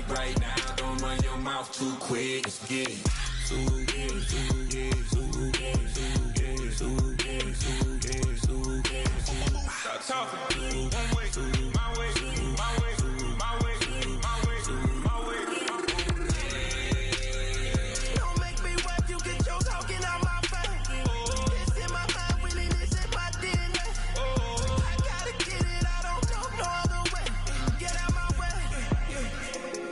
right now. Don't run your mouth too quick. Let's get it. Stop talking. One way, my way, my way, my way, my way, my way. Don't make me wet, you get your talking out my face. It's in my mind, winning is in my DNA. I gotta get it, I don't know no other way. Get out my way.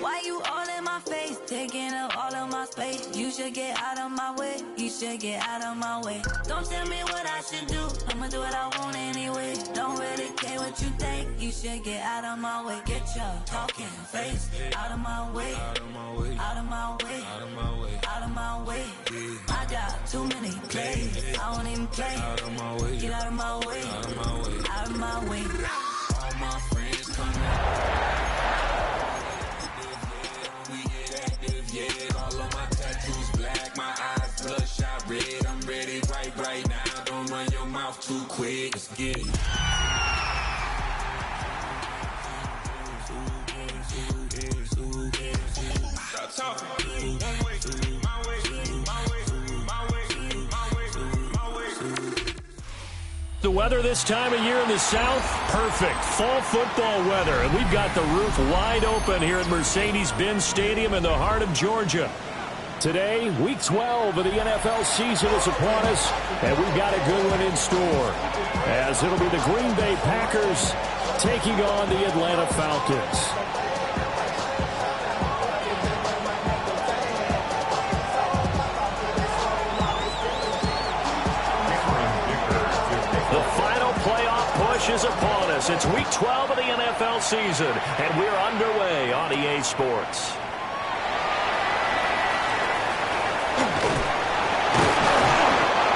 Why you all in my face, taking up all of my space? You should get out of my way, you should get out of my way. Don't tell me what I should do, I'ma do what I want anyway. Don't really care what you think, you should get out of my way. Get your talking face out of my way, out of my way, out of my way, out of my way, out of my way. I got too many plays, I won't even play. Out of my way, get out of my way, out of my way, out of my way. all my friends come out. We get active, yeah. All of my tattoos black, my eyes bloodshot red. I'm ready right now. Don't run your mouth too quick. Let's get it. Stop talking. One way, my way, my way, my way, my way, my way. The weather this time of year in the South, perfect. Fall football weather, and we've got the roof wide open here at Mercedes-Benz Stadium in the heart of Georgia. Today, Week 12 of the NFL season is upon us, and we've got a good one in store, as it'll be the Green Bay Packers taking on the Atlanta Falcons. The final playoff push is upon us. It's Week 12 of the NFL season, and we're underway on EA Sports.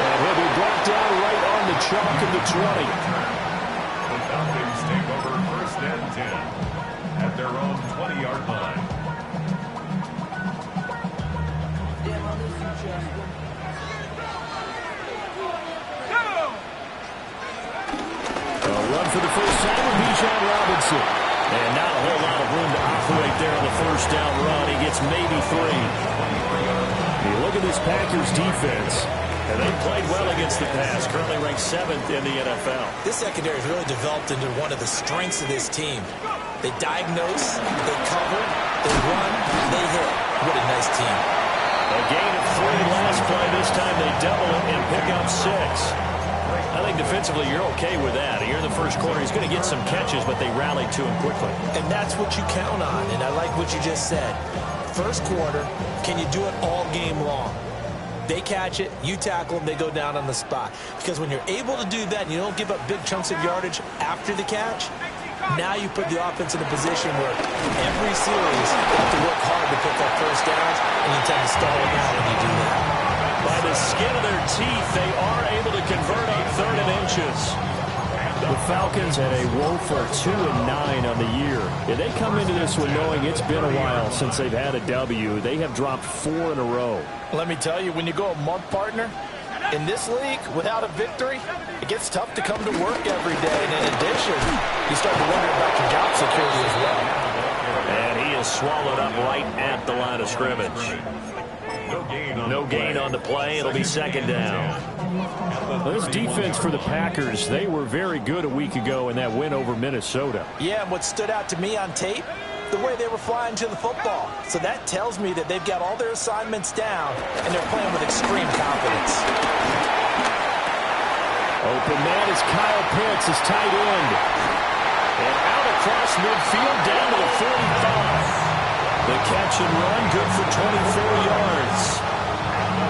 And he'll be brought down right on the chalk of the 20. The Falcons take over 1st and 10 at their own 20-yard line. Run for the first time with Bijan Robinson. And not a whole lot of room to operate there on the first down run. He gets maybe 3. You look at this Packers defense, and they played well against the pass, currently ranked 7th in the NFL. This secondary has really developed into one of the strengths of this team. They diagnose, they cover, they run, they hit. What a nice team. A gain of 3 last play. This time they double it and pick up 6. I think defensively you're okay with that. Here in the first quarter, he's going to get some catches, but they rallied to him quickly. And that's what you count on, and I like what you just said. First quarter, can you do it all game long? They catch it, you tackle them, they go down on the spot. Because when you're able to do that and you don't give up big chunks of yardage after the catch, now you put the offense in a position where every series you have to work hard to pick up first downs, and you tend to stall them out when you do that. By the skin of their teeth, they are able to convert on 3rd and inches. The Falcons had a woeful 2-9 on the year. Yeah, they come into this one knowing it's been a while since they've had a W. They have dropped 4 in a row. Let me tell you, when you go a month, partner, in this league, without a victory, it gets tough to come to work every day. And in addition, you start to wonder about your job security as well. And he is swallowed up right at the line of scrimmage. No gain on the play. It'll be 2nd down. Well, this defense for the Packers, they were very good a week ago in that win over Minnesota. Yeah, and what stood out to me on tape, the way they were flying to the football. So that tells me that they've got all their assignments down, and they're playing with extreme confidence. Open man is Kyle Pitts, his tight end. And out across midfield, down to the 45. The catch and run, good for 24 yards.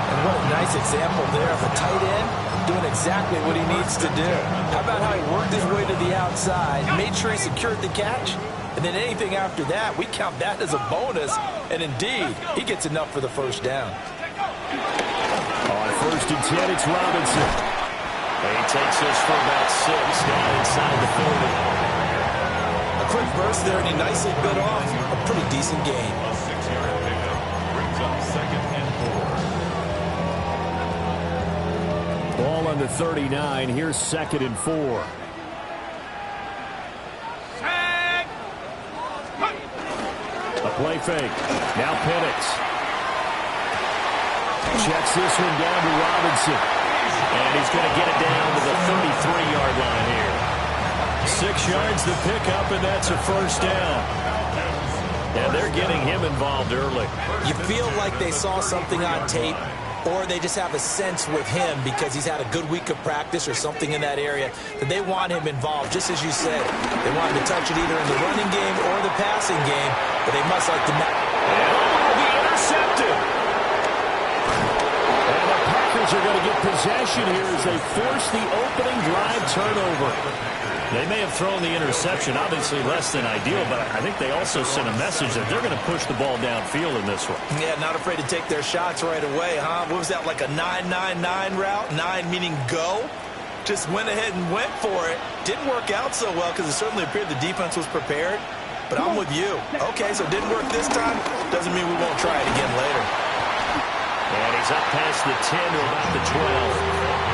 And what a nice example there of a tight end doing exactly what he needs to do. How about how he worked his way to the outside, made sure he secured the catch, and then anything after that, we count that as a bonus. And indeed, he gets enough for the first down. On 1st and 10, it's Robinson. And he takes this for about 6 down inside the 40. A quick burst there, and he nicely bit off a pretty decent gain. A 6-yard pickup brings up 2nd and 4. Ball on the 39. Here's 2nd and 4. A play fake. Now Penix. Checks this one down to Robinson. And he's going to get it down to the 33-yard line here. 6 yards to pick up, and that's a first down. And they're getting him involved early. You feel like they saw something on tape, or they just have a sense with him because he's had a good week of practice or something in that area that they want him involved. Just as you said, they want him to touch it either in the running game or the passing game, but they must like to match. And will be intercepted. And the Packers are going to get possession here as they force the opening drive turnover. They may have thrown the interception, obviously less than ideal, but I think they also sent a message that they're going to push the ball downfield in this one. Yeah, not afraid to take their shots right away, huh? What was that, like a 9-9-9 route? 9 meaning go? Just went ahead and went for it. Didn't work out so well because it certainly appeared the defense was prepared. But I'm with you. Okay, so it didn't work this time. Doesn't mean we won't try it again later. And he's up past the 10 to about the 12.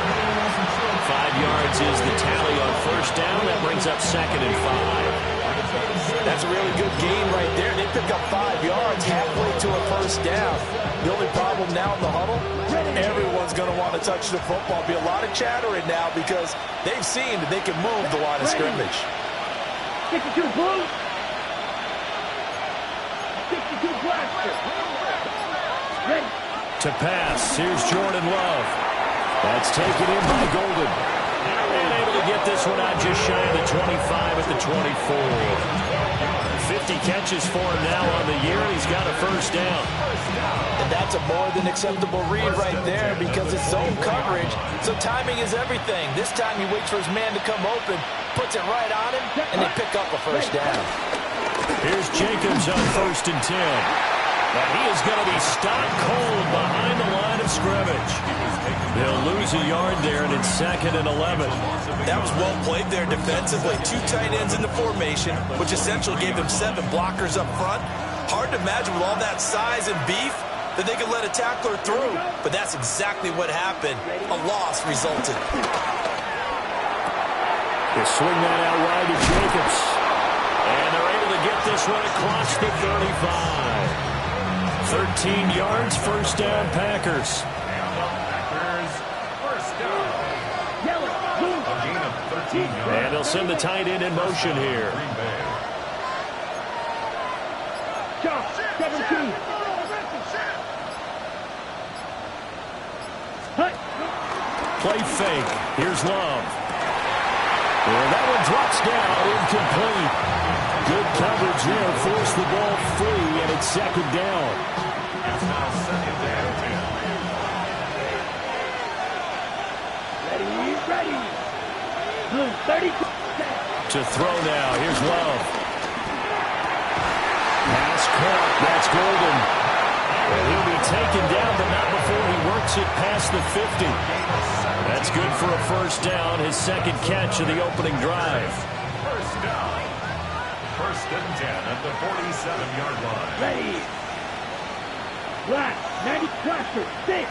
5 yards is the tally on first down. That brings up 2nd and 5. That's a really good gain right there. They pick up 5 yards halfway to a first down. The only problem now in the huddle, everyone's going to want to touch the football. Be a lot of chattering now because they've seen that they can move the line of scrimmage. 62 blue. 62 blaster. Ready. To pass, here's Jordan Love. That's taken in by Golden. And able to get this one out just shy of the 25 at the 24. 50 catches for him now on the year, and he's got a first down. And that's a more than acceptable read right there because it's zone coverage, so timing is everything. This time he waits for his man to come open, puts it right on him, and they pick up a first down. Here's Jacobs on 1st and 10. And he is going to be stopped cold behind the line of scrimmage. They'll lose a yard there, and it's 2nd and 11. That was well played there defensively. 2 tight ends in the formation, which essentially gave them 7 blockers up front. Hard to imagine with all that size and beef that they could let a tackler through. But that's exactly what happened. A loss resulted. They swing that out wide to Jacobs. And they're able to get this one across the 35. 13 yards, first down, Packers. And they'll send the tight end in motion here. Play fake. Here's Love. And that one drops down, incomplete. Good coverage there. Force the ball free, and it's 2nd down. It's now 2nd and 10. Ready. Blue, 30. To throw now. Here's Love. Pass caught. That's Golden. And he'll be taken down, but not before he works it past the 50. That's good for a first down. His 2nd catch of the opening drive. First down. 1st and 10 at the 47-yard line. Ready. Black, 90 cluster, 6.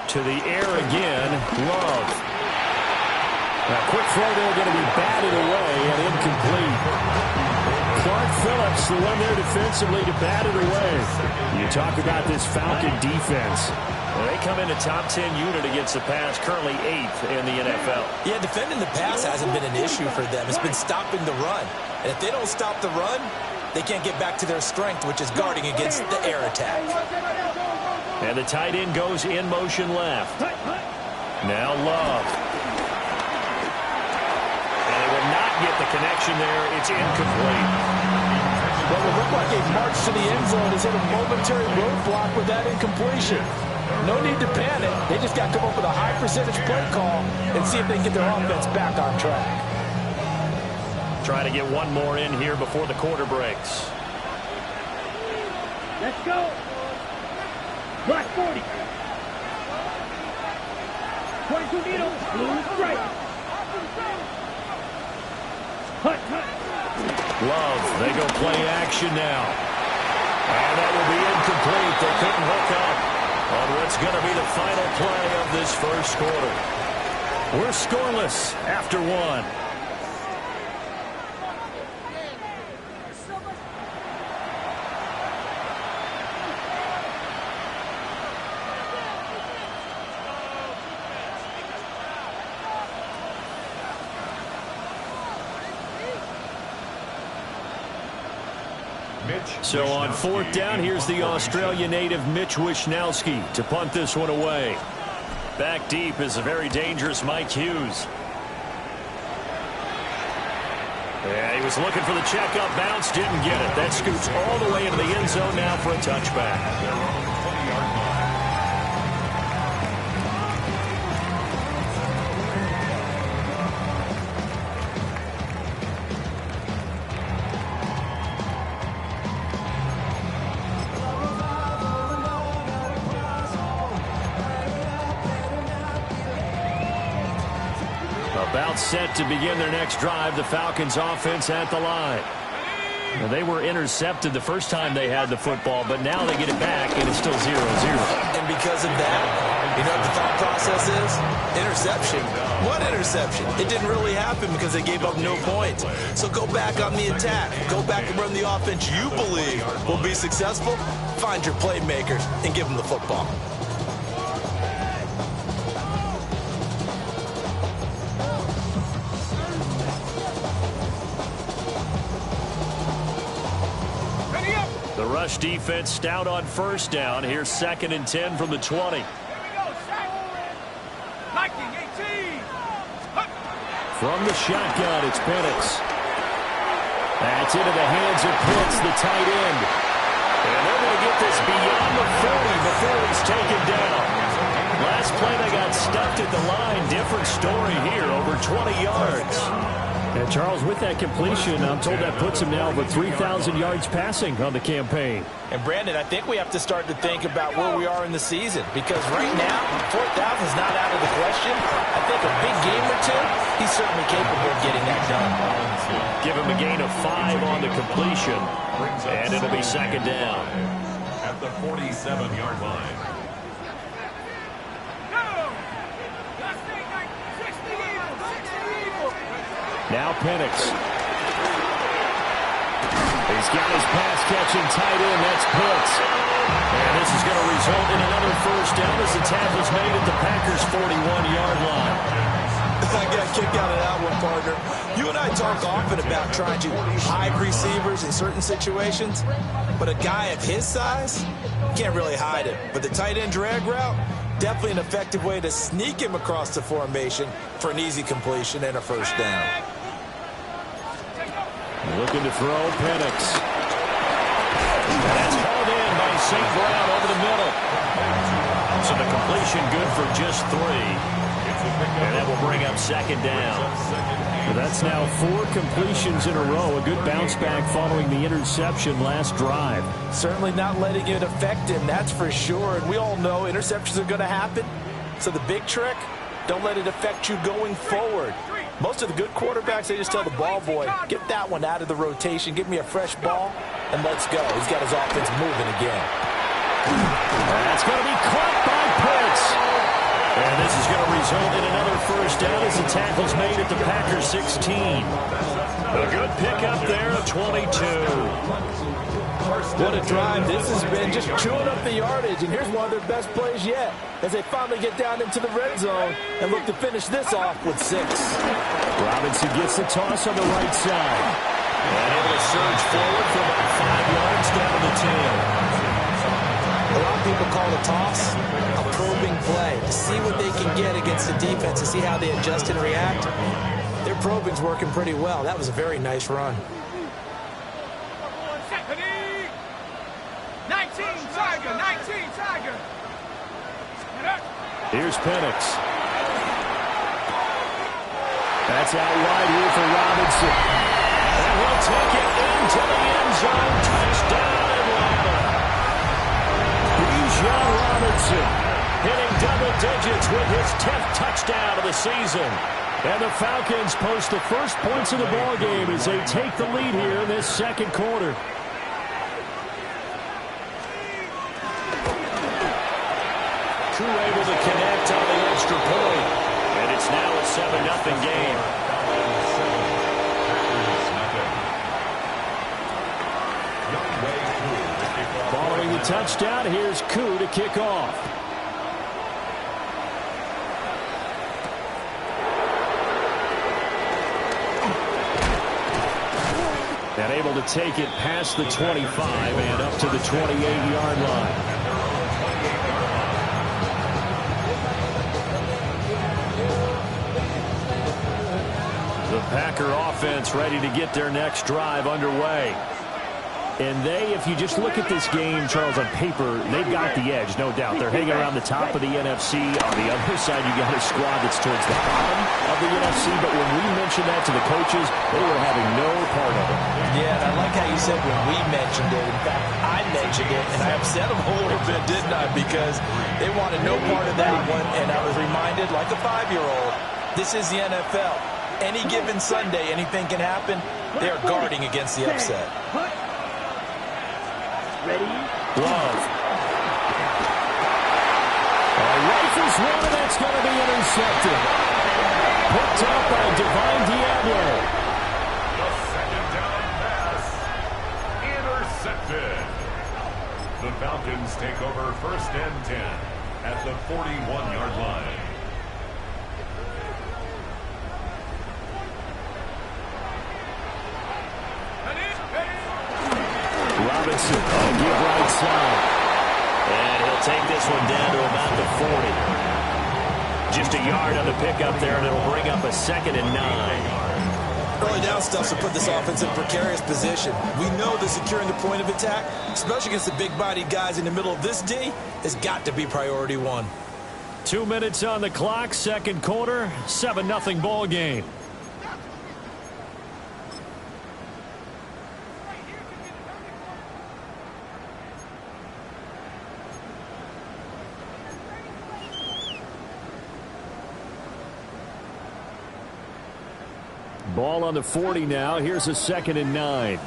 To the air again, Love. A quick throw there, going to be batted away and incomplete. Clark Phillips, the one there defensively to bat it away. You talk about this Falcon defense. Well, they come in a top 10 unit against the pass, currently 8th in the NFL. Yeah, defending the pass hasn't been an issue for them. It's been stopping the run. And if they don't stop the run, they can't get back to their strength, which is guarding against the air attack. And the tight end goes in motion left. Now Love. And they will not get the connection there. It's incomplete. Well, it looked like a march to the end zone has hit a momentary roadblock with that incompletion. No need to panic. They just got to come up with a high percentage play call and see if they can get their offense back on track. Try to get one more in here before the quarter breaks. Let's go. Black 40. 22 needle. Blue strike. Hut. Love, they go play action now. And that will be incomplete. They couldn't hook up on what's going to be the final play of this first quarter. We're scoreless after 1. So on fourth down, here's the Australia native Mitch Wishnowsky to punt this one away. Back deep is a very dangerous Mike Hughes. Yeah, he was looking for the checkup bounce, didn't get it. That scoots all the way into the end zone now for a touchback. About set to begin their next drive, the Falcons offense at the line. Now, they were intercepted the first time they had the football, but now they get it back, and it's still 0-0. And because of that, you know what the thought process is? Interception. What interception? It didn't really happen because they gave up no points. So go back on the attack. Go back and run the offense you believe will be successful. Find your playmakers and give them the football. The rush defense stout on first down. Here's 2nd and 10 from the 20. From the shotgun, it's Penix. That's into the hands of Pitts, the tight end. And they're going to get this beyond the 40 before he's taken down. Last play they got stuffed at the line. Different story here, over 20 yards. And Charles, with that completion, I'm told that puts him now over 3,000 yards passing on the campaign. And Brandon, I think we have to start to think about where we are in the season, because right now, 4,000 is not out of the question. I think a big game or two, he's certainly capable of getting that done. Give him a gain of 5 on the completion, and it'll be 2nd down. At the 47-yard line. Now Penix. He's got his pass-catching tight end. That's Pitts. And this is going to result in another first down as the tackle's made at the Packers' 41-yard line. I got a kick out of that one, partner. You and I talk often about trying to hide receivers in certain situations, but a guy of his size can't really hide it. But the tight end drag route, definitely an effective way to sneak him across the formation for an easy completion and a first down. Looking to throw, Penix. That's hauled in by St. Brown over the middle. So the completion good for just 3. And that will bring up 2nd down. That's now 4 completions in a row. A good bounce back following the interception last drive. Certainly not letting it affect him, that's for sure. And we all know interceptions are going to happen. So the big trick, don't let it affect you going forward. Most of the good quarterbacks, they just tell the ball boy, get that one out of the rotation, give me a fresh ball, and let's go. He's got his offense moving again. That's going to be caught by Pitts. And this is going to result in another first down as the tackle's made at the Packers' 16. A good pickup there of 22. What a drive this has been, just chewing up the yardage, and here's one of their best plays yet as they finally get down into the red zone and look to finish this off with 6. Robinson gets the toss on the right side. And able to surge forward for about 5 yards down to the 10. A lot of people call the toss a probing play to see what they can get against the defense, to see how they adjust and react. Their probing's working pretty well. That was a very nice run. 19 Tiger. Here's Penix. That's out wide here for Robinson. And he'll take it into the end zone. Touchdown, Atlanta. Bijan Robinson hitting double digits with his 10th touchdown of the season. And the Falcons post the first points of the ballgame as they take the lead here in this 2nd quarter. Crew able to connect on the extra point. And it's now a 7-0 game. Following the touchdown, here's Koo to kick off. And able to take it past the 25 and up to the 28-yard line. The Packer offense ready to get their next drive underway. And if you just look at this game, Charles, on paper, they've got the edge, no doubt. They're hanging around the top of the NFC. On the other side, you got a squad that's towards the bottom of the NFC. But when we mentioned that to the coaches, they were having no part of it. Yeah, and I like how you said when we mentioned it. In fact, I mentioned it, and I upset them a little bit, didn't I? Because they wanted no part of that one, and I was reminded, like a 5-year-old, this is the NFL. Any given Sunday, anything can happen. They are guarding against the upset. Ready? Love. Rifles one, and that's going to be intercepted. Picked up by Divine Diablo. The second down pass. Intercepted. The Falcons take over 1st and 10 at the 41-yard line. Robinson on the give right side. And he'll take this one down to about the 40. Just a yard on the pickup there, and it'll bring up a 2nd and 9. Early down stuff to put this offense in a precarious position. We know that securing the point of attack, especially against the big-bodied guys in the middle of this D, has got to be priority one. 2 minutes on the clock, second quarter, 7-0 ball game. Ball on the 40 now. Here's a 2nd and 9.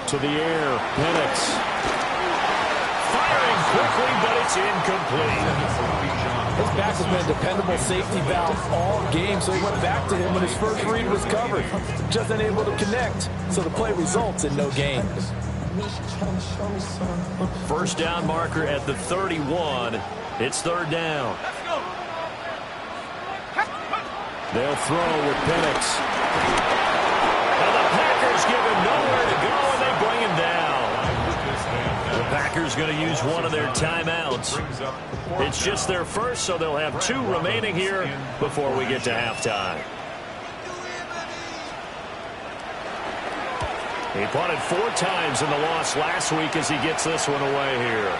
To the air, Penix. Firing quickly, but it's incomplete. His back has been a dependable safety valve all game, so he went back to him when his first read was covered. Just unable to connect, so the play results in no gain. First down marker at the 31. It's 3rd down. They'll throw with Penix. And the Packers give him nowhere to go, and they bring him down. The Packers going to use one of their timeouts. It's just their first, so they'll have 2 remaining here before we get to halftime. He punted 4 times in the loss last week as he gets this one away here.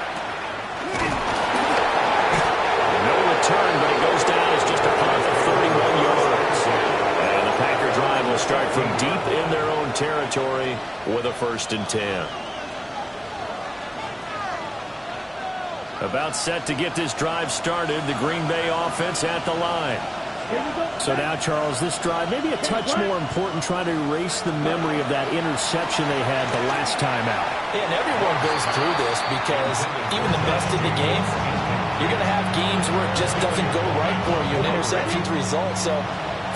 No return, but it goes down as just a punt of 31 yards. And the Packer drive will start from deep in their own territory with a 1st and 10. About set to get this drive started, the Green Bay offense at the line. So now, Charles, this drive maybe a touch more important, trying to erase the memory of that interception they had the last time out. Yeah, and everyone goes through this because even the best in the game, you're going to have games where it just doesn't go right for you, and interceptions result. So,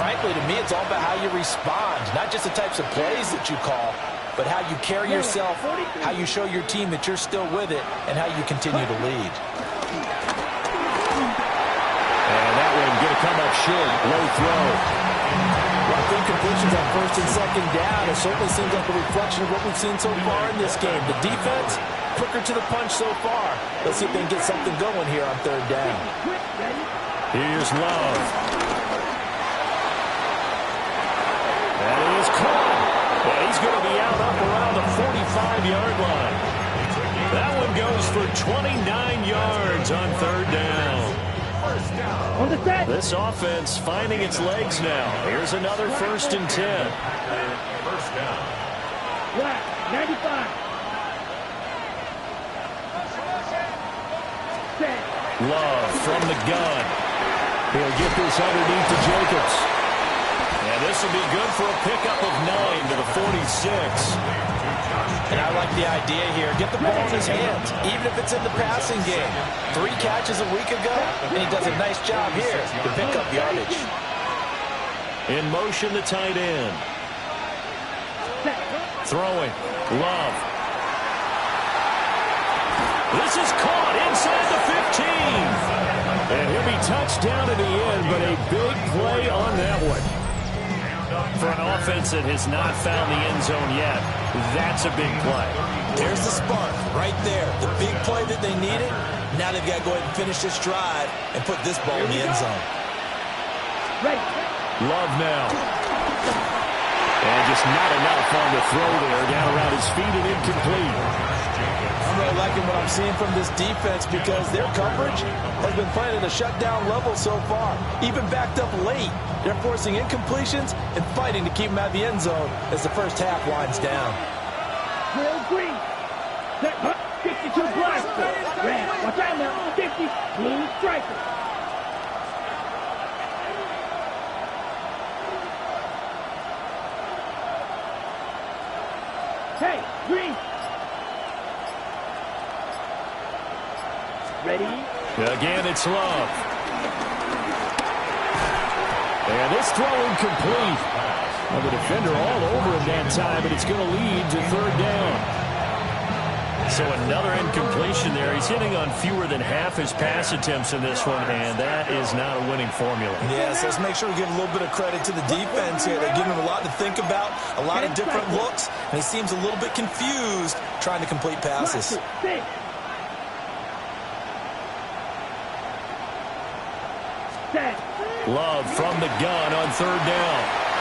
frankly, to me, it's all about how you respond, not just the types of plays that you call, but how you carry yourself, how you show your team that you're still with it, and how you continue to lead. And that one going to come up short. Low throw. Rough incompletions on 1st and 2nd down. It certainly seems like a reflection of what we've seen so far in this game. The defense, quicker to the punch so far. Let's see if they can get something going here on 3rd down. Here's Love. That is caught. And he's going to be out up around the 45-yard line. That one goes for 29 yards on 3rd down. This offense finding its legs now. Here's another 1st and 10. First down. 95. Love from the gun. He'll get this underneath to Jacobs. And this will be good for a pickup of 9 to the 46. And I like the idea here. Get the ball in his hands, even if it's in the passing game. 3 catches a week ago, and he does a nice job here to pick up yardage. In motion, the tight end. Throwing. Love. This is caught inside the 15. touchdown in the end, but a big play on that one. For an offense that has not found the end zone yet, that's a big play. There's the spark right there. The big play that they needed. Now they've got to go ahead and finish this drive and put this ball in the end zone. Love now. And just not enough on the throw there. Down around his feet and incomplete. I'm really liking what I'm seeing from this defense because their coverage has been playing at a shutdown level so far. Even backed up late, they're forcing incompletions and fighting to keep them out of the end zone as the first half winds down. Will Green. 52 blaster. Red. Watch out now. 50. Blue striker. Hey, Green. Ready? Again, it's Love. And this throw incomplete. Well, the defender all over him that time, and it's going to lead to third down. So another incompletion there. He's hitting on fewer than half his pass attempts in this one, and that is not a winning formula. Yes, let's make sure we give a little bit of credit to the defense here. They're giving him a lot to think about, a lot of different looks, and he seems a little bit confused trying to complete passes. Love from the gun on third down.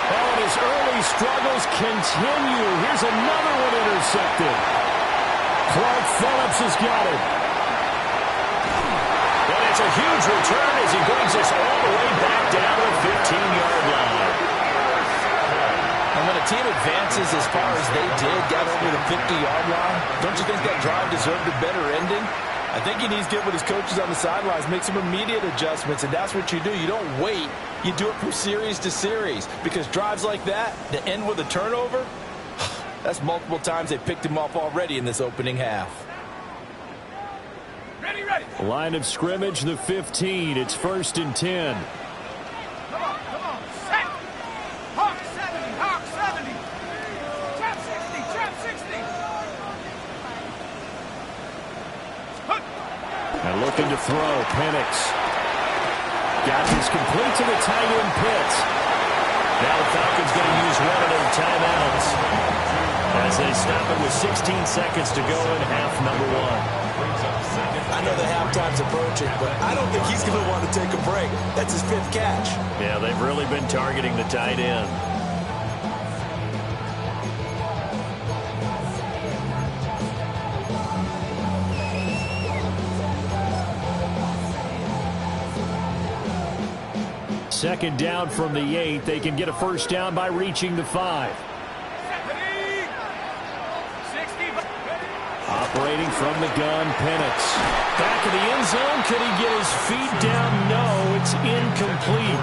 Oh, and his early struggles continue. Here's another one intercepted. Clark Phillips has got it. And it's a huge return as he brings us all the way back down to the 15-yard line. And when a team advances as far as they did, got over the 50-yard line, don't you think that drive deserved a better ending? I think he needs to get with his coaches on the sidelines, make some immediate adjustments, and that's what you do. You don't wait. You do it from series to series because drives like that end with a turnover, that's multiple times they picked him off already in this opening half. Ready. Line of scrimmage, the 15. It's 1st and 10. Come on. Set. Hawk 70. Trap 60. And looking to throw, Penix. Got this complete to the tight end Pitts. Now the Falcons going to use one of their timeouts as they stop it with 16 seconds to go in half number one. I know the halftime's approaching, but I don't think he's going to want to take a break. That's his 5th catch. Yeah, they've really been targeting the tight end. Second down from the 8. They can get a first down by reaching the 5. Operating from the gun, Penix. Back of the end zone. Could he get his feet down? No, it's incomplete.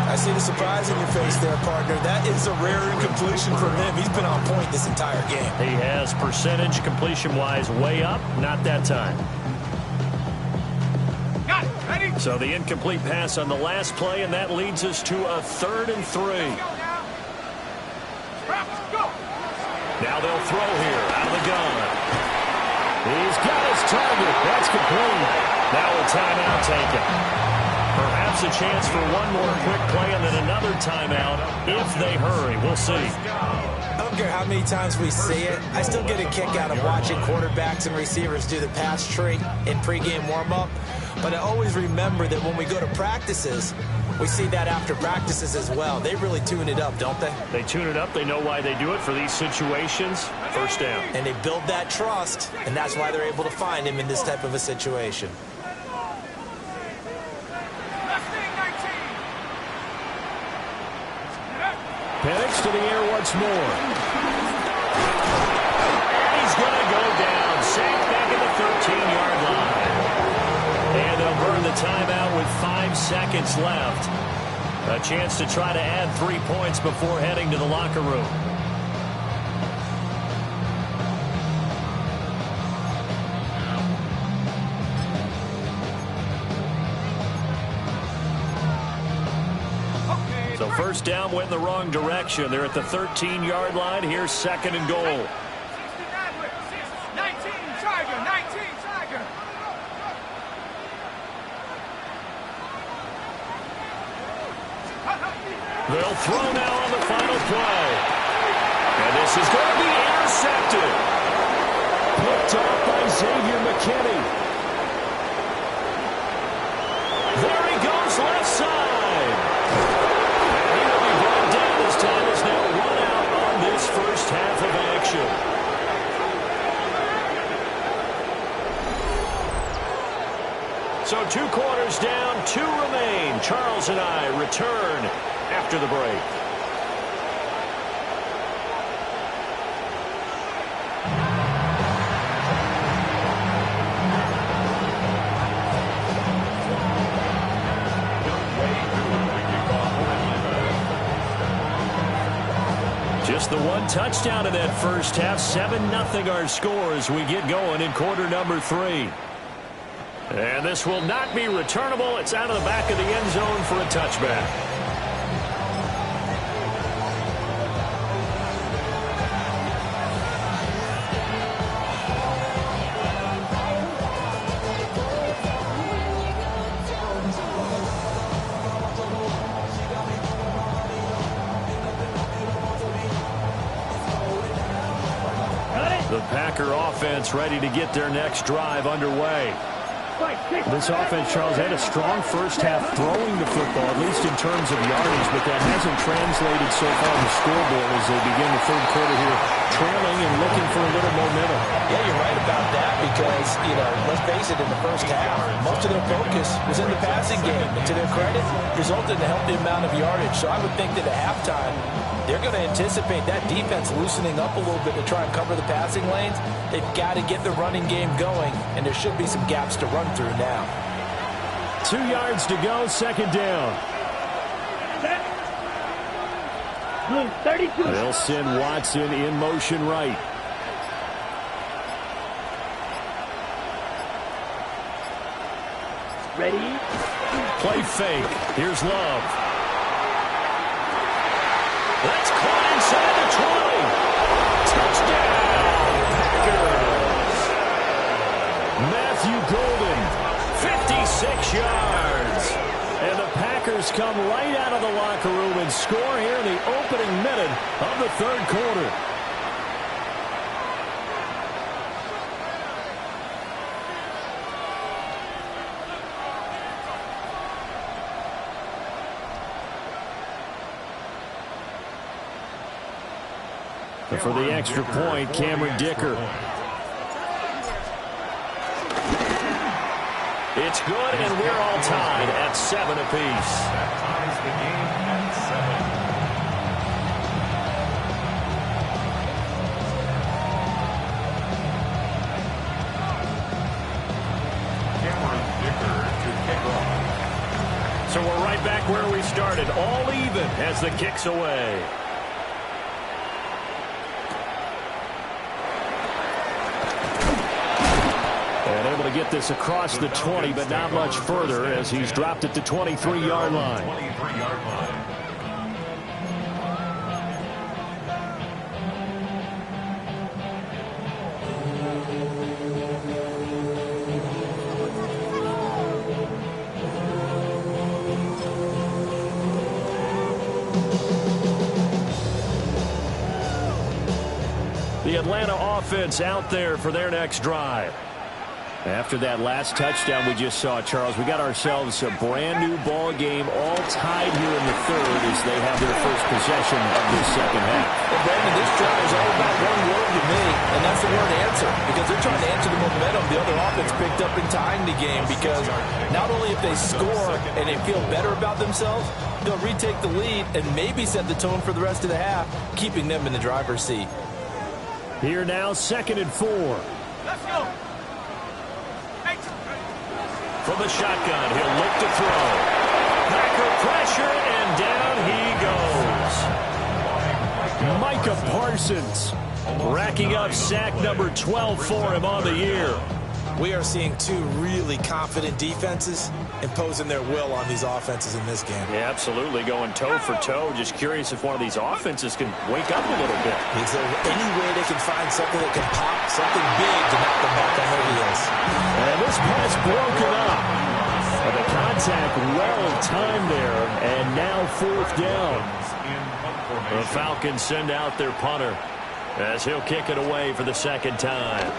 I see the surprise in your face there, partner. That is a rare incompletion from him. He's been on point this entire game. He has percentage completion-wise way up. Not that time. Got it. Ready? So the incomplete pass on the last play, and that leads us to a 3rd and 3. Now they'll throw here out of the gun. He's got his target. That's complete. Now a timeout taken. Perhaps a chance for one more quick play and then another timeout if they hurry. We'll see. I don't care how many times we see it. I still get a kick out of watching quarterbacks and receivers do the pass tree in pregame warm-up. But I always remember that when we go to practices, we see that after practices as well. They really tune it up, don't they? They tune it up. They know why they do it for these situations. First down. And they build that trust, and that's why they're able to find him in this type of a situation. Penix to the air once more. And he's going to go down. Sacked back at the 13-yard line. And they'll burn the timeout with 5 seconds left. A chance to try to add 3 points before heading to the locker room. So first down went in the wrong direction. They're at the 13-yard line. Here's 2nd and goal. 19 Tiger. They'll throw now on the final play. And this is going to be intercepted. Picked off by Xavier McKinney. There he goes, left side. And he will be brought down as time is now run out on this first half of action. So 2 quarters down, 2 remain. Charles and I return after the break. Just the 1 touchdown in that first half. 7-0 our score as we get going in quarter number 3. And this will not be returnable. It's out of the back of the end zone for a touchback. The Packer offense ready to get their next drive underway. This offense, Charles, had a strong first half throwing the football, at least in terms of yardage, but that hasn't translated so far on the scoreboard as they begin the third quarter here, trailing and looking for a little momentum. Yeah, you're right about that because, let's face it, in the first half, most of their focus was in the passing game. And to their credit, resulted in a healthy amount of yardage. So I would think that at halftime, they're going to anticipate that defense loosening up a little bit to try and cover the passing lanes. They've got to get the running game going, and there should be some gaps to run through now. 2 yards to go, second down. Blue 32. They'll send Watson in motion right. Ready? Play fake. Here's Love. That's caught inside the 20. Touchdown, Packers. Matthew Golden, 56 yards. And the Packers come right out of the locker room and score here in the opening minute of the third quarter. For the extra point, Cameron Dicker. It's good, and we're all tied at 7 apiece. That ties the game at 7. Cameron Dicker to kick off. So we're right back where we started, all even as the kick's away. And able to get this across the 20, but not much further as he's dropped it to 23-yard line. 23-yard line. The Atlanta offense out there for their next drive. After that last touchdown we just saw, Charles, we got ourselves a brand-new ball game, all tied here in the third as they have their first possession of this second half. Well, Brandon, this drive is all about one word to me, and that's the word answer, because they're trying to answer the momentum the other offense picked up in tying the game, because not only if they score and they feel better about themselves, they'll retake the lead and maybe set the tone for the rest of the half, keeping them in the driver's seat. Here now, 2nd and 4. Let's go. From the shotgun, he'll look to throw. Packer pressure, and down he goes. Micah Parsons racking up sack number 12 for him on the year. We are seeing two really confident defenses imposing their will on these offenses in this game. Yeah, absolutely, going toe for toe. Just curious if one of these offenses can wake up a little bit. Is there any way they can find something that can pop, something big to knock them back on their heels? And this pass broken up. And the contact contact well timed there, and now 4th down. The Falcons send out their punter as he'll kick it away for the 2nd time.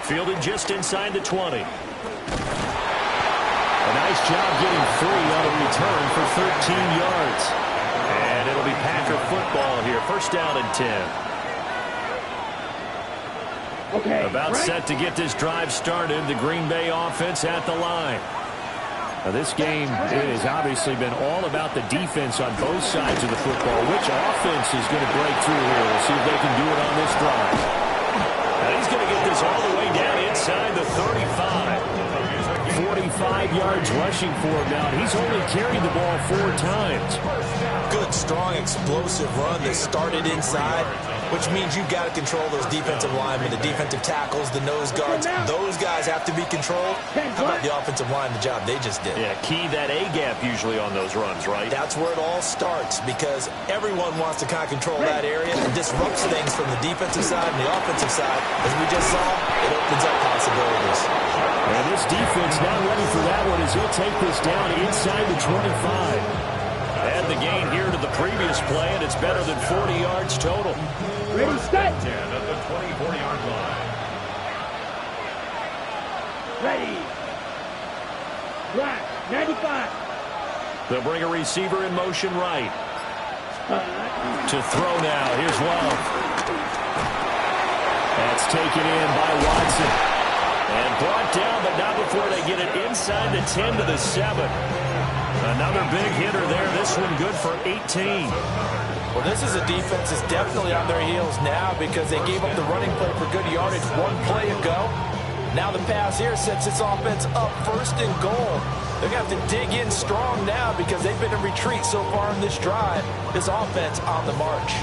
Fielded just inside the 20. A nice job getting free on a return for 13 yards. And it'll be Packer football here. 1st down and 10. Okay, About set to get this drive started. The Green Bay offense at the line. Now this game, it has obviously been all about the defense on both sides of the football. Which offense is going to break through here? We'll see if they can do it on this drive. Now he's going to get this all the way down inside the 35. 45 yards rushing for him now. He's only carried the ball 4 times. Good, strong, explosive run that started inside, which means you've got to control those defensive linemen, the defensive tackles, the nose guards. Those guys have to be controlled. How about the offensive line, the job they just did? Yeah, key that A-gap usually on those runs, right? That's where it all starts, because everyone wants to kind of control that area and disrupts things from the defensive side and the offensive side. As we just saw, it opens up possibilities. And this defense now ready for that one as he'll take this down inside the 25. Add the gain here to the previous play, and it's better than 40 yards total. Ready, set. 10 at the 24-yard line. Ready. Black, 95. They'll bring a receiver in motion right. To throw now. Here's Love. That's taken in by Watson. And brought down, but not before they get it inside the 10 to the 7. Another big hitter there. This one good for 18. Well, this is a defense that's definitely on their heels now because they gave up the running play for good yardage 1 play ago. Now the pass here sets this offense up 1st and goal. They're going to have to dig in strong now because they've been in retreat so far in this drive. This offense on the march.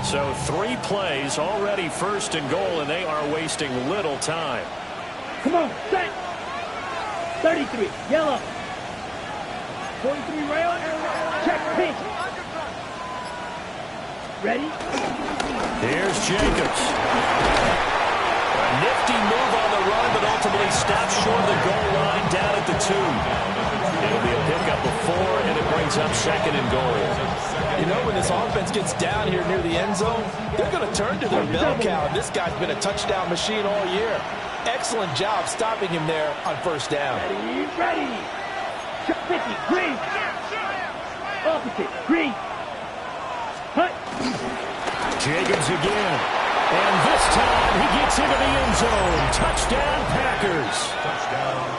So 3 plays already 1st and goal, and they are wasting little time. Come on, set. 33, yellow. 43 rail, check, pinch. Ready? Here's Jacobs. A nifty move on the run, but ultimately stops short of the goal line down at the 2. It'll be a pickup of 4, and it brings up 2nd and goal. You know, when this offense gets down here near the end zone, they're going to turn to their bell cow. This guy's been a touchdown machine all year. Excellent job stopping him there on 1st down. Ready, ready. 50, green. Opposite, green. Hut. Jacobs again. And this time he gets into the end zone. Touchdown, Packers.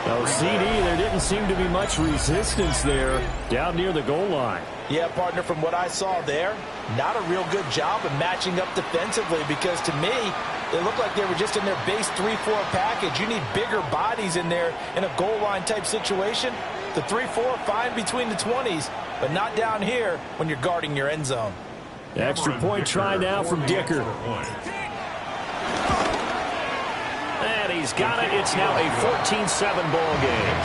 Now, CD, there didn't seem to be much resistance there down near the goal line. Yeah, partner, from what I saw there, not a real good job of matching up defensively because to me, it looked like they were just in their base 3-4 package. You need bigger bodies in there in a goal line type situation. The 3-4, fine between the 20s, but not down here when you're guarding your end zone. Extra point try now from Dicker. And he's got it. It's now a 14-7 ball game.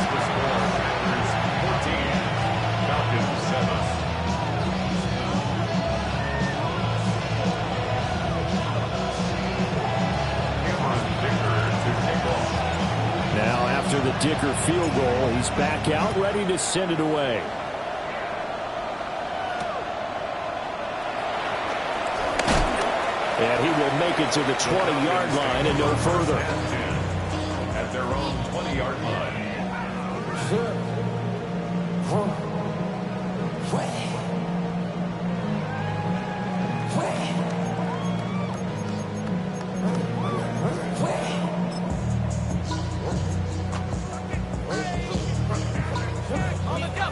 Now after the Dicker field goal, he's back out ready to send it away. And he will make it to the 20-yard line and no further. At their own 20-yard line.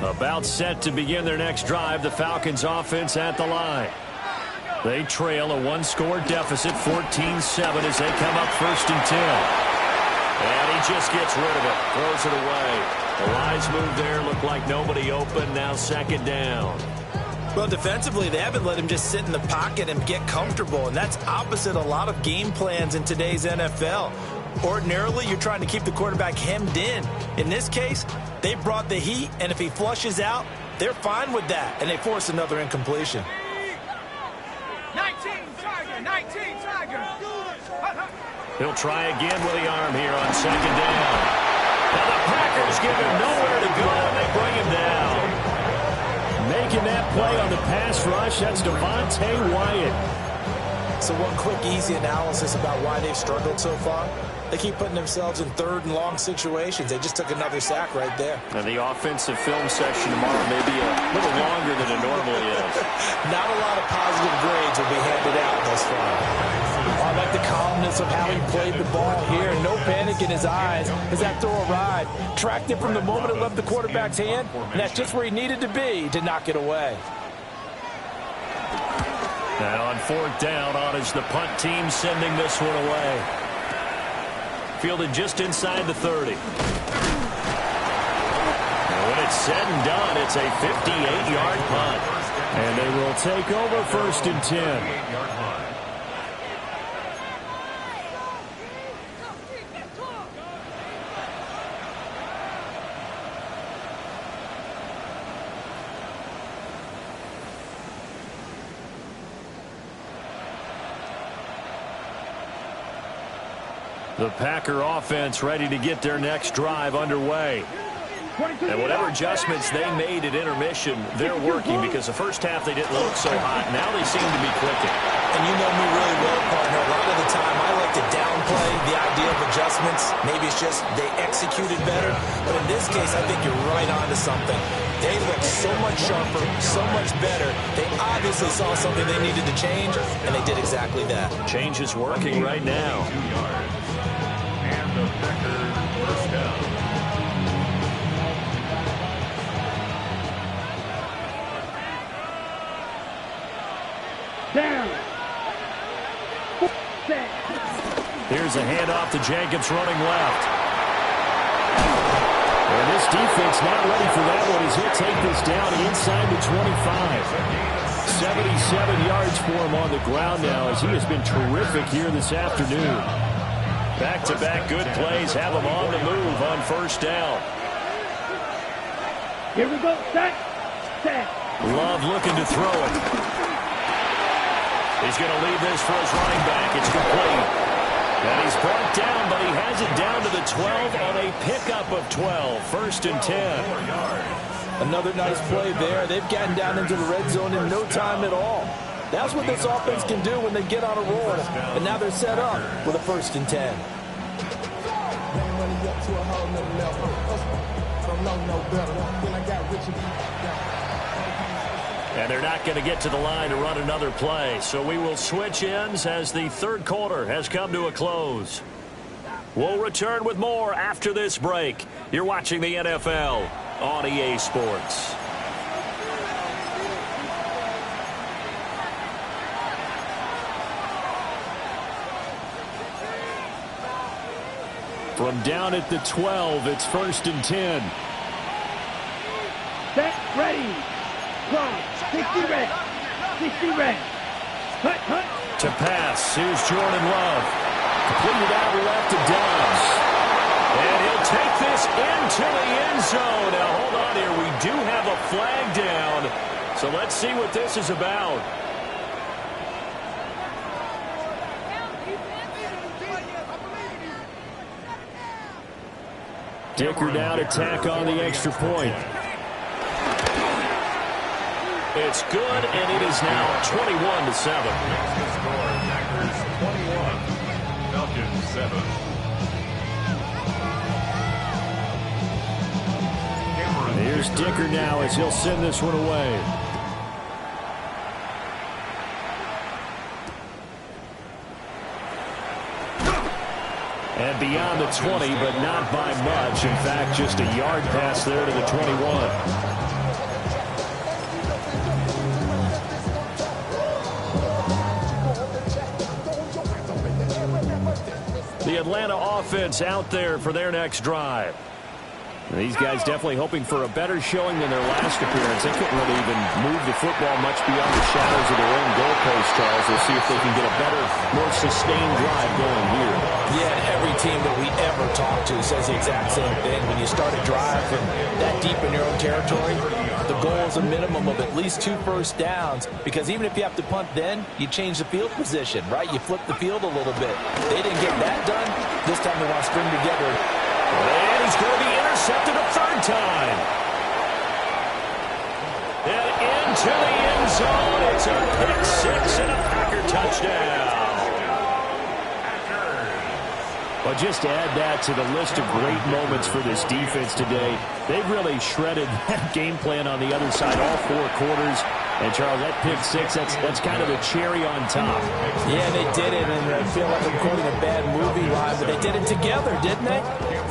About set to begin their next drive, the Falcons offense at the line. They trail a 1-score deficit, 14-7 as they come up 1st and 10. And he just gets rid of it, throws it away. The wise move there, looked like nobody open, now 2nd down. Well, defensively, they haven't let him just sit in the pocket and get comfortable, and that's opposite a lot of game plans in today's NFL. Ordinarily, you're trying to keep the quarterback hemmed in. In this case, they brought the heat, and if he flushes out, they're fine with that, and they force another incompletion. 19. He'll try again with the arm here on second down. And the Packers give him nowhere to go, and they bring him down. Making that play on the pass rush, that's Devontae Wyatt. So one quick, easy analysis about why they've struggled so far. They keep putting themselves in third and long situations. They just took another sack right there. And the offensive film session tomorrow may be a little longer than it normally is. Not a lot of positive grades will be handed out thus far. I like the calmness of how he played the ball here. No panic in his eyes as that throw arrived. Tracked it from the moment it left the quarterback's hand, and that's just where he needed to be to knock it away. And on fourth down, on is the punt team sending this one away. Fielded just inside the 30. And when it's said and done, it's a 58-yard punt. And they will take over first and 10. The Packer offense ready to get their next drive underway. And whatever adjustments they made at intermission, they're working because the first half they didn't look so hot. Now they seem to be clicking. And you know me really well, partner. A lot of the time I like to downplay the idea of adjustments. Maybe it's just they executed better. But in this case, I think you're right on to something. They look so much sharper, so much better. They obviously saw something they needed to change, and they did exactly that. Change is working right now. 2 yards. And the Packers first down. Down. Here's a handoff to Jacobs running left. And this defense not ready for that one as he'll take this down inside the 25. 77 yards for him on the ground now as he has been terrific here this afternoon. Back-to-back good plays have him on the move on first down. Here we go. Set. Love looking to throw it. He's going to leave this for his running back. It's complete. And he's brought down, but he has it down to the 12 on a pickup of 12. First and 10. Another nice play there. They've gotten down into the red zone in no time at all. That's what this offense can do when they get on a roll. And now they're set up with a first and 10. And they're not going to get to the line to run another play. So we will switch ends as the third quarter has come to a close. We'll return with more after this break. You're watching the NFL on EA Sports. From down at the 12, it's first and 10. Set. Ready. Go. 60 red. 60 red. Hut. To pass, here's Jordan Love. Completed out left to Downs. And he'll take this into the end zone. Now, hold on here. We do have a flag down. So let's see what this is about. Dicker down, attack on the extra point. It's good, and it is now 21-7. The score, Packers 21, Falcons 7. Here's Dicker now as he'll send this one away. And beyond the 20, but not by much. In fact, just a yard pass there to the 21. The Atlanta offense out there for their next drive. And these guys definitely hoping for a better showing than their last appearance. They couldn't really even move the football much beyond the shadows of their own goal pace, Charles. We'll see if they can get a better, more sustained drive going here. Yeah, and every team that we ever talk to says the exact same thing. When you start a drive from that deep in your own territory, the goal is a minimum of at least 2 first downs, because even if you have to punt then, you change the field position, right? You flip the field a little bit. They didn't get that done. This time they want to string together. And he's going to be intercepted a third time. And into the end zone. It's a pick six and a Packer touchdown. Well, just to add that to the list of great moments for this defense today, they've really shredded that game plan on the other side all 4 quarters. And, Charles, that pick six, that's kind of the cherry on top. Yeah, they did it, and I feel like I'm quoting a bad movie line, but they did it together, didn't they?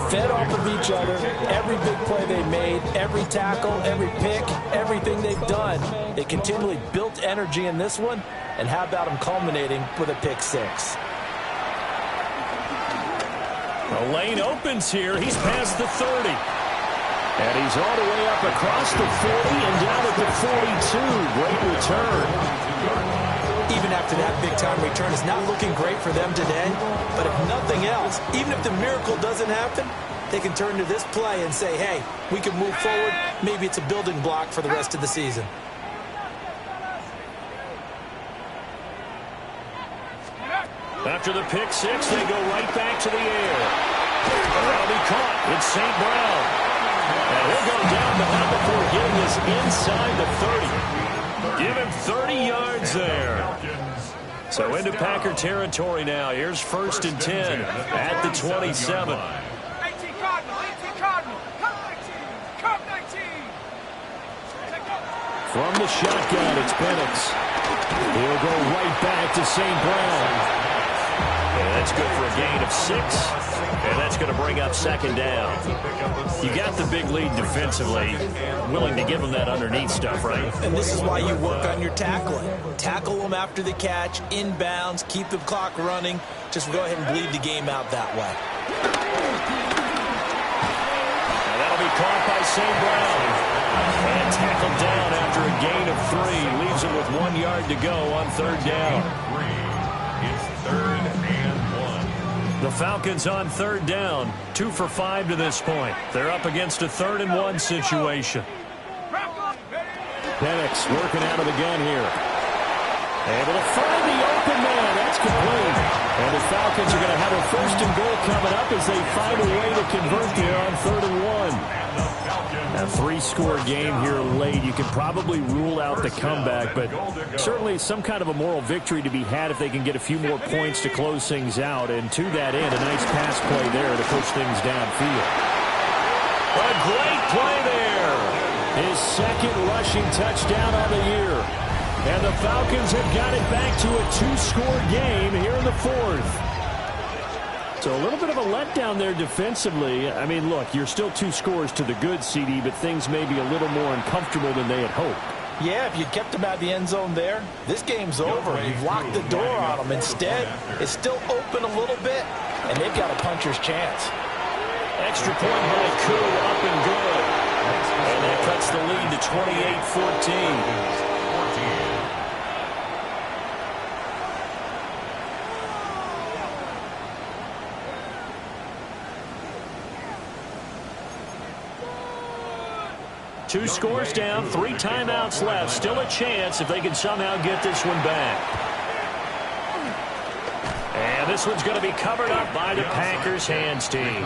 Fed off of each other, every big play they made, every tackle, every pick, everything they've done. They continually built energy in this one, and how about them culminating with a pick six? The lane opens here. He's past the 30. And he's all the way up across the 40 and down at the 42. Great return. Even after that big-time return, it's not looking great for them today. But if nothing else, even if the miracle doesn't happen, they can turn to this play and say, hey, we can move forward. Maybe it's a building block for the rest of the season. After the pick six, they go right back to the air. That'll be caught. It's St. Brown. And he'll go down the hop before getting this inside the 30. Give him 30 yards there. So into Packer territory now. Here's 1st and 10 at the 27. 18 Cardinal, 18 Cardinal. Come 19, come 19. From the shotgun, it's Penix. He'll go right back to St. Brown. And that's good for a gain of 6. And that's going to bring up 2nd down. You got the big lead defensively. Willing to give them that underneath stuff, right? And this is why you work on your tackling. Tackle them after the catch, inbounds, keep the clock running. Just go ahead and bleed the game out that way. And that'll be caught by St. Brown. And tackled down after a gain of 3. Leaves him with 1 yard to go on 3rd down. It's 3rd and 1. The Falcons on 3rd down. 2 for 5 to this point. They're up against a 3rd and 1 situation. Penix working out of the gun here. Able to find the open man. That's complete. And the Falcons are going to have a 1st and goal coming up as they find a way to convert here on 3rd and 1. A 3-score game here late. You can probably rule out the comeback, but certainly some kind of a moral victory to be had if they can get a few more points to close things out. And to that end, a nice pass play there to push things downfield. A great play there. His 2nd rushing touchdown on the year. And the Falcons have got it back to a 2-score game here in the 4th. So a little bit of a letdown there defensively. I mean, look, you're still 2 scores to the good, CD, but things may be a little more uncomfortable than they had hoped. Yeah, if you kept them out of the end zone there, this game's over. You've locked the door on them. Instead, it's still open a little bit, and they've got a puncher's chance. Extra point by Koo, up and good. And that cuts the lead to 28-14. 2 scores down, 3 timeouts left. Still a chance if they can somehow get this one back. And this one's going to be covered up by the Packers hands team.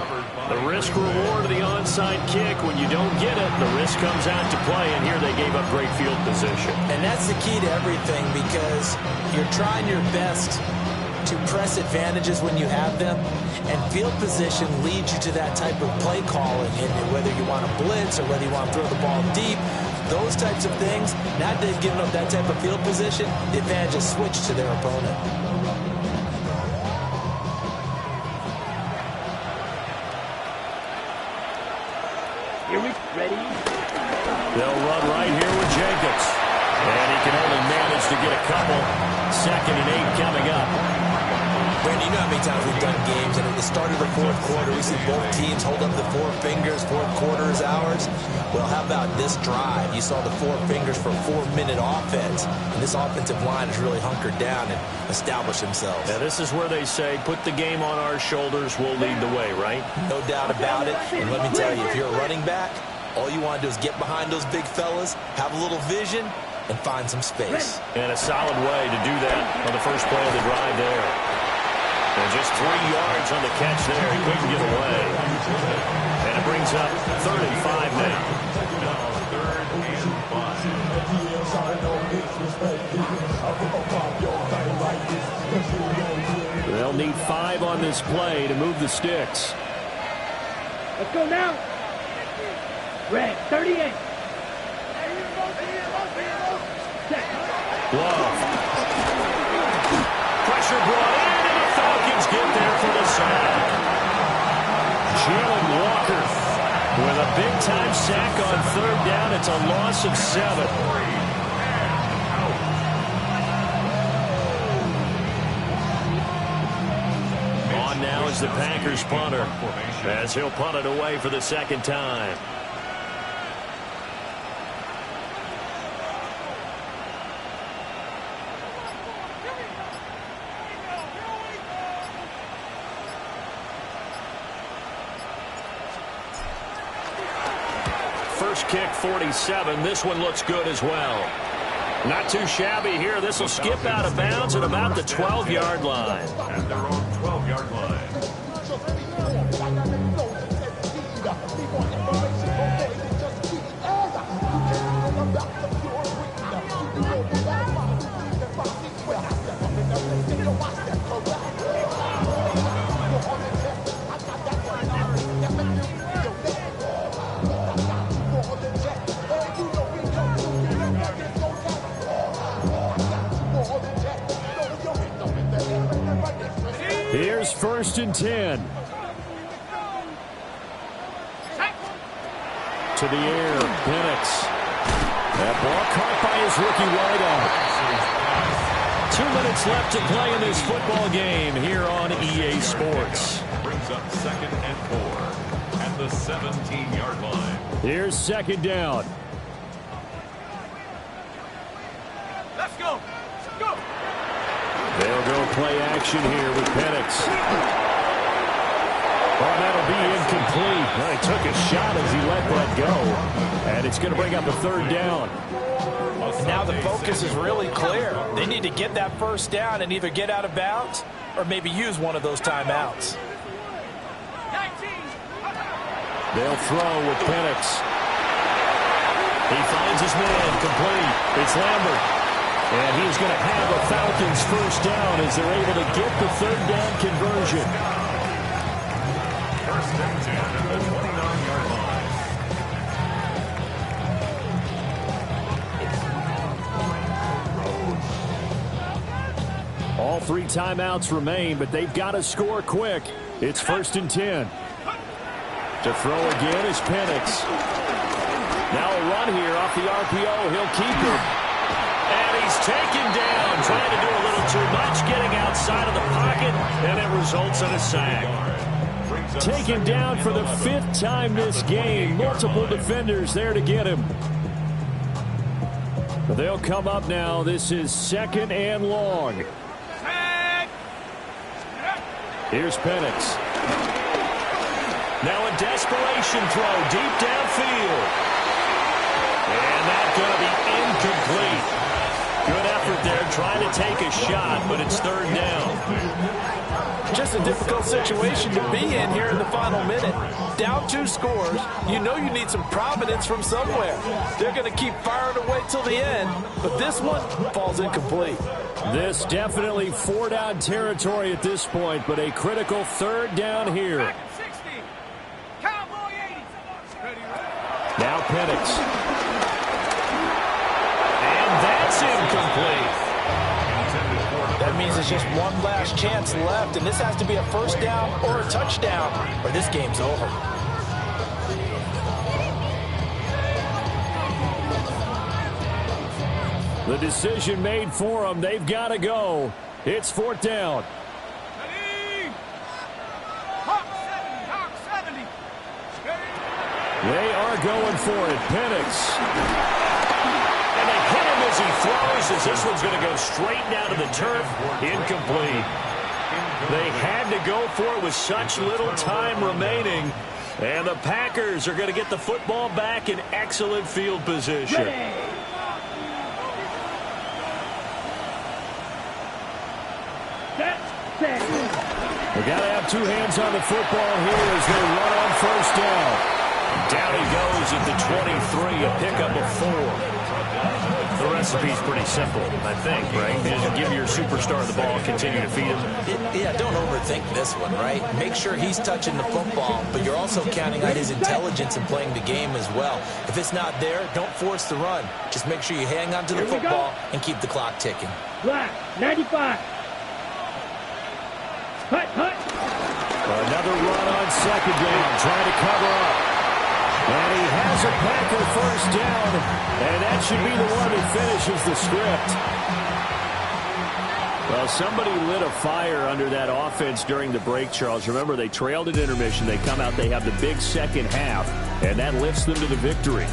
The risk reward of the onside kick. When you don't get it, the risk comes out to play, and here they gave up great field position. And that's the key to everything, because you're trying your best to press advantages when you have them, and field position leads you to that type of play calling. And whether you want to blitz or whether you want to throw the ball deep, those types of things, now that they've given up that type of field position, the advantage is switched to their opponent. Here we ready. They'll run right here with Jacobs. And he can only manage to get a couple. 2nd and 8 coming up. Brandon, you know how many times we've done games, and at the start of the fourth quarter, we see both teams hold up the four fingers, fourth quarter is ours. Well, how about this drive? You saw the four fingers for 4-minute offense, and this offensive line has really hunkered down and established themselves. Yeah, this is where they say, put the game on our shoulders, we'll lead the way, right? No doubt about it, and let me tell you, if you're a running back, all you want to do is get behind those big fellas, have a little vision, and find some space. And a solid way to do that on the first play of the drive there. And just 3 yards on the catch there. He couldn't get away. And it brings up 3rd and 5 now. They'll need 5 on this play to move the sticks. Let's go now. Red, 38. Whoa. Pressure brought in, and the Falcons get there for the sack. Jalen Walker with a big-time sack on 3rd down. It's a loss of 7. On now is the Packers punter, as he'll punt it away for the 2nd time. First kick, 47. This one looks good as well. Not too shabby here. This will skip out of bounds at about the 12-yard line. At their own 12-yard line. Here's 1st and 10. To the air, Penix. That ball caught by his rookie wideout. 2 minutes left to play in this football game here on EA Sports. Brings up 2nd and 4 at the 17-yard line. Here's 2nd down. Let's go. Go. They'll go play action here with Penix. Oh, that'll be incomplete. Well, he took a shot as he let that go. And it's going to bring up a 3rd down. And now the focus is really clear. They need to get that 1st down and either get out of bounds or maybe use one of those timeouts. They'll throw with Penix. He finds his man complete. It's Lambert. And he's going to have a Falcons 1st down as they're able to get the 3rd down conversion. 1st and 10 at the 29-yard line. All 3 timeouts remain, but they've got to score quick. It's 1st and 10. To throw again is Penix. Now a run here off the RPO. He'll keep it. And he's taken down, trying to do a little too much, getting outside of the pocket, and it results in a sack. Taken down for the 5th time this game. Multiple defenders there to get him. They'll come up now. This is 2nd and long. Here's Penix. Now a desperation throw deep downfield. And that's going to be incomplete. Good effort there, trying to take a shot, but it's 3rd down. Just a difficult situation to be in here in the final minute. Down 2 scores, you know you need some providence from somewhere. They're going to keep firing away till the end, but this one falls incomplete. This definitely 4-down territory at this point, but a critical 3rd down here. Now Penix. That's incomplete. That means there's just one last chance left, and this has to be a 1st down or a touchdown, or this game's over. The decision made for them. They've got to go. It's 4th down. They are going for it. Penix. And they hit him as he throws, as this one's going to go straight down to the turf. Incomplete. They had to go for it with such little time remaining. And the Packers are going to get the football back in excellent field position. Ready. Set. They got to have two hands on the football here as they run on first down. Down he goes at the 23, a pickup of 4. The recipe's pretty simple, I think, right? Just give your superstar the ball, continue to feed him. Yeah, don't overthink this one, right? Make sure he's touching the football, but you're also counting on his intelligence in playing the game as well. If it's not there, don't force the run. Just make sure you hang on to the football and keep the clock ticking. Black, 95. Hut. Another run on second down, trying to cover up. And he has a Packer first down, and that should be the one that finishes the script. Well, somebody lit a fire under that offense during the break, Charles. Remember, they trailed at intermission. They come out, they have the big second half, and that lifts them to the victory.